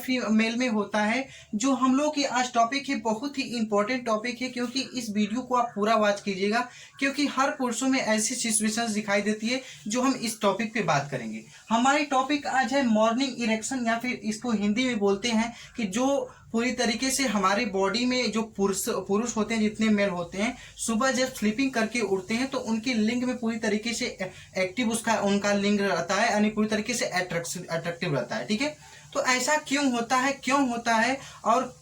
Female में होता है। जो हम लोग की आज टॉपिक है बहुत ही इंपॉर्टेंट टॉपिक है, क्योंकि इस वीडियो को आप पूरा वॉच कीजिएगा, क्योंकि हर पुरुषों में ऐसी सिचुएशंस दिखाई देती है जो हम इस टॉपिक पे बात करेंगे। हमारी टॉपिक आज है मॉर्निंग इरेक्शन, या फिर इसको हिंदी में बोलते हैं कि जो पूरी तरीके से हमारी बॉडी में जो पुरुष होते हैं, जितने मेल होते हैं, सुबह जब स्लीपिंग करके उठते हैं तो उनके लिंग में पूरी तरीके से एक्टिव उनका लिंग रहता है, यानी पूरी तरीके से अट्रैक्टिव रहता है। ठीक है, तो ऐसा क्यों होता है और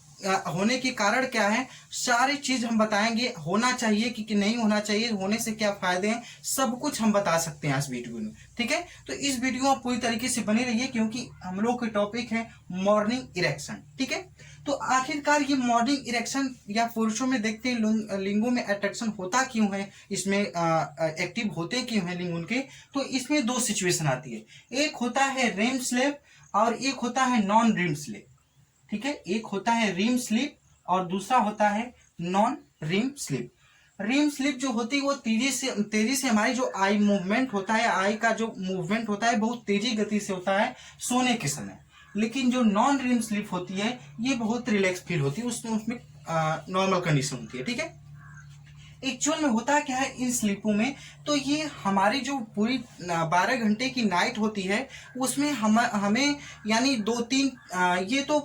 होने के कारण क्या है, सारी चीज हम बताएंगे। होना चाहिए कि नहीं होना चाहिए, होने से क्या फायदे हैं, सब कुछ हम बता सकते हैं इस वीडियो में। ठीक है, तो इस वीडियो में पूरी तरीके से बनी रहिए, क्योंकि हम लोग के टॉपिक है मॉर्निंग इरेक्शन। ठीक है, तो आखिरकार ये मॉर्निंग इरेक्शन या पुरुषों में देखते हैं लिंगों में अट्रैक्शन होता क्यों है, इसमें एक्टिव होते क्यों है लिंग उनके। तो इसमें दो सिचुएशन आती है, एक होता है रेम स्लीप और एक होता है नॉन ड्रीम स्लीप। ठीक है, एक होता है रीम स्लीप और दूसरा होता है नॉन रीम स्लीप। रीम स्लीप जो होती है वो तेजी से हमारी जो आई मूवमेंट होता है, आई का जो मूवमेंट होता है बहुत तेजी गति से होता है सोने के समय। लेकिन जो नॉन रीम स्लीप होती है ये बहुत रिलैक्स फील होती है, उसमें नॉर्मल कंडीशन होती है। ठीक है, एक्चुअल में होता क्या है इन स्लीपों में, तो ये हमारी जो पूरी 12 घंटे की नाइट होती है उसमें हमें यानी 2-3 ये तो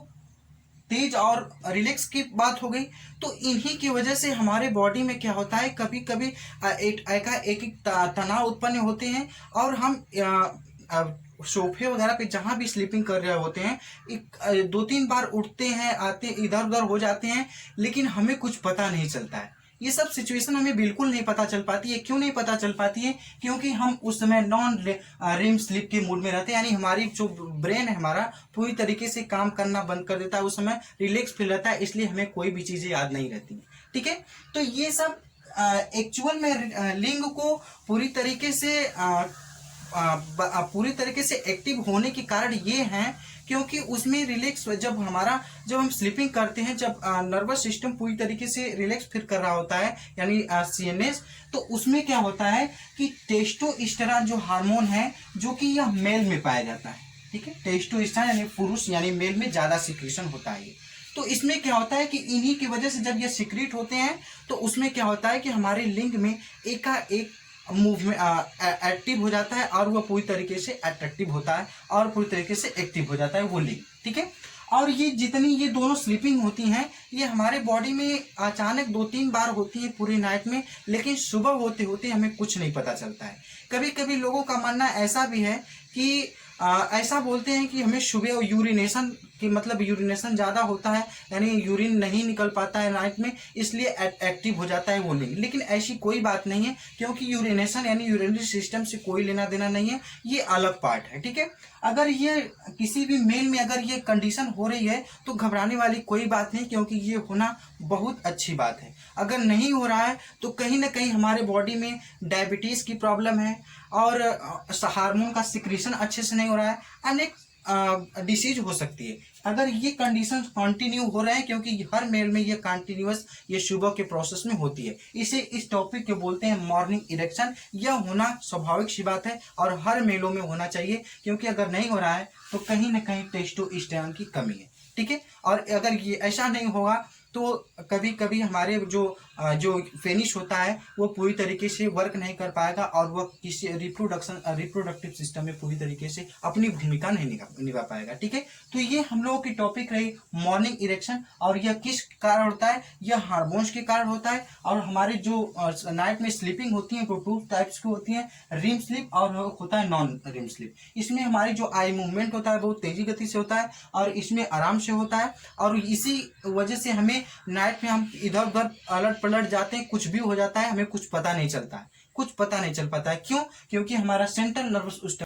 तेज और रिलैक्स की बात हो गई। तो इन्हीं की वजह से हमारे बॉडी में क्या होता है, कभी कभी एक तनाव उत्पन्न होते हैं और हम सोफे वगैरह पे जहां भी स्लीपिंग कर रहे होते हैं, 2-3 बार उठते हैं, आते इधर उधर हो जाते हैं, लेकिन हमें कुछ पता नहीं चलता है। ये सब सिचुएशन हमें बिल्कुल नहीं पता चल पाती है। क्यों नहीं पता चल पाती है, क्योंकि हम उस समय नॉन रिम स्लीप के मूड में रहते हैं, यानी हमारी जो ब्रेन है हमारा पूरी तरीके से काम करना बंद कर देता है, उस समय रिलैक्स फील रहता है, इसलिए हमें कोई भी चीजें याद नहीं रहती। ठीक है, तो ये सब एक्चुअल में लिंग को पूरी तरीके से एक्टिव होने के कारण ये हैं, क्योंकि उसमें रिलैक्स जब हम स्लीपिंग करते हैं, जब नर्वस सिस्टम पूरी तरीके से रिलैक्स फील कर रहा होता है, यानी सीएनएस, तो उसमें क्या होता है कि टेस्टोस्टेरोन जो हार्मोन है, जो कि यह मेल में पाया जाता है। ठीक है, टेस्टोस्टेरोन यानी पुरुष यानी मेल में ज्यादा सिक्रेशन होता है। तो इसमें क्या होता है कि इन्हीं की वजह से जब ये सिक्रीट होते हैं तो उसमें क्या होता है कि हमारे लिंग में एक मूवमेंट एक्टिव हो जाता है और वह पूरी तरीके से अट्रैक्टिव होता है और पूरी तरीके से एक्टिव हो जाता है वो लिंग। ठीक है, और ये जितनी ये दोनों स्लीपिंग होती हैं ये हमारे बॉडी में अचानक 2-3 बार होती है पूरी नाइट में, लेकिन सुबह होते होते हमें कुछ नहीं पता चलता है। कभी कभी लोगों का मानना ऐसा भी है कि ऐसा बोलते हैं कि हमें सुबह यूरिनेशन की मतलब यूरिनेशन ज़्यादा होता है, यानी यूरिन नहीं निकल पाता है नाइट में, इसलिए एक्टिव हो जाता है वो लिंग। लेकिन ऐसी कोई बात नहीं है, क्योंकि यूरिनेशन यानी यूरिनरी सिस्टम से कोई लेना देना नहीं है, ये अलग पार्ट है। ठीक है, अगर ये किसी भी मेल में अगर ये कंडीशन हो रही है तो घबराने वाली कोई बात नहीं, क्योंकि ये होना बहुत अच्छी बात है। अगर नहीं हो रहा है तो कहीं ना कहीं हमारे बॉडी में डायबिटीज़ की प्रॉब्लम है और हार्मोन का सिक्रीशन अच्छे से नहीं हो रहा है, अनेक डिसीज हो सकती है। अगर ये कंडीशन कंटिन्यू हो रहे हैं, क्योंकि हर मेल में ये कंटिन्यूअस ये सुबह के प्रोसेस में होती है, इसे इस टॉपिक के बोलते हैं मॉर्निंग इरेक्शन। यह होना स्वाभाविक सी बात है और हर मेलों में होना चाहिए, क्योंकि अगर नहीं हो रहा है तो कहीं ना कहीं टेस्टोस्टेरोन की कमी है। ठीक है, और अगर ये ऐसा नहीं होगा तो कभी कभी हमारे जो फेनिश होता है वो पूरी तरीके से वर्क नहीं कर पाएगा और वह किसी रिप्रोडक्टिव सिस्टम में पूरी तरीके से अपनी भूमिका नहीं निभा पाएगा। ठीक है, तो ये हम लोगों की टॉपिक रही मॉर्निंग इरेक्शन, और यह किस कारण होता है, यह हार्मोन्स के कारण होता है। और हमारे जो नाइट में स्लीपिंग होती है वो 2 टाइप्स की होती है, रिम स्लीप और होता है नॉन रिम स्लीप। इसमें हमारी जो आई मूवमेंट होता है बहुत तेजी गति से होता है और इसमें आराम से होता है, और इसी वजह से हमें नाइट में हम इधर उधर अलट पलट जाते हैं, कुछ भी हो जाता है, हमें कुछ पता नहीं चलता है, कुछ पता नहीं चल पाता है। क्यों? क्योंकि हमारा सेंट्रल नर्वस सिस्टम